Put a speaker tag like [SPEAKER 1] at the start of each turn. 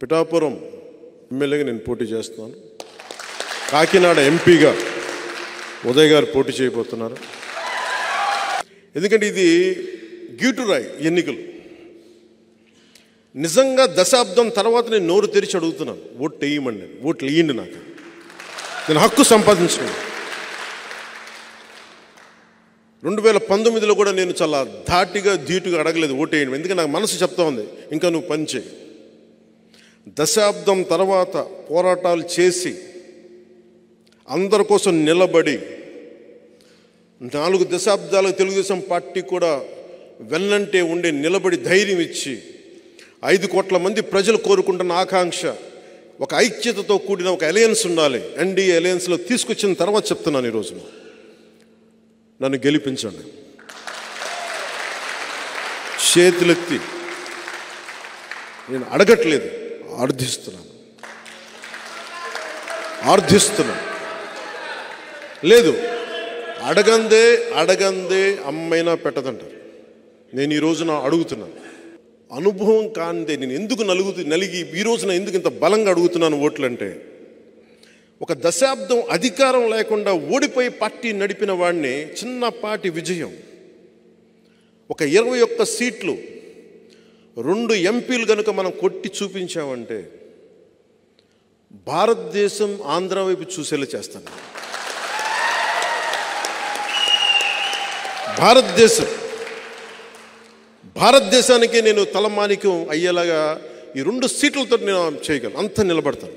[SPEAKER 1] పిఠాపురం ఎమ్మెల్యేగా నేను పోటీ చేస్తున్నాను. కాకినాడ ఎంపీగా ఉదయ్ గారు పోటీ చేయబోతున్నారు. ఎందుకంటే ఇది గీటురాయి ఎన్నికలు. నిజంగా దశాబ్దం తర్వాత నేను నోరు తెరిచి అడుగుతున్నాను, ఓట్లు వేయమండి, ఓట్లు వేయండి. నాకు నేను హక్కు సంపాదించుకున్నాను. 2019లో కూడా నేను చాలా ధాటిగా ధీటుగా అడగలేదు ఓటు వేయండి, ఎందుకంటే నాకు మనసు చెప్తా ఉంది ఇంకా నువ్వు పని చేయి. దశాబ్దం తర్వాత పోరాటాలు చేసి అందరి కోసం నిలబడి 4 దశాబ్దాలకు తెలుగుదేశం పార్టీ కూడా వెన్నంటే ఉండి నిలబడి ధైర్యం ఇచ్చి 5 కోట్ల మంది ప్రజలు కోరుకుంటున్న ఆకాంక్ష ఒక ఐక్యతతో కూడిన ఒక అలయన్స్ ఉండాలి. ఎన్డీఏ అలయన్స్లో తీసుకొచ్చిన తర్వాత చెప్తున్నాను, ఈరోజు నన్ను గెలిపించండి. చేతులెత్తి నేను అడగట్లేదు, ఆర్థిస్తున్నాను. లేదు, అడగందే అమ్మైనా పెట్టదంటారు. నేను ఈ రోజున అడుగుతున్నాను. అనుభవం కానిదే నేను ఎందుకు నలిగి ఈ రోజున ఎందుకు ఇంత బలంగా అడుగుతున్నాను ఓట్లు అంటే, ఒక దశాబ్దం అధికారం లేకుండా ఓడిపోయి పార్టీ నడిపిన వాడిని చిన్నపాటి విజయం, ఒక 21 సీట్లు 2 ఎంపీలు కనుక మనం కొట్టి చూపించామంటే భారతదేశం ఆంధ్ర వైపు చూసేలా చేస్తాను. భారతదేశానికి నేను తలమానికం అయ్యేలాగా ఈ 2 సీట్లతో నేను చేయగలను, అంత నిలబడతాను.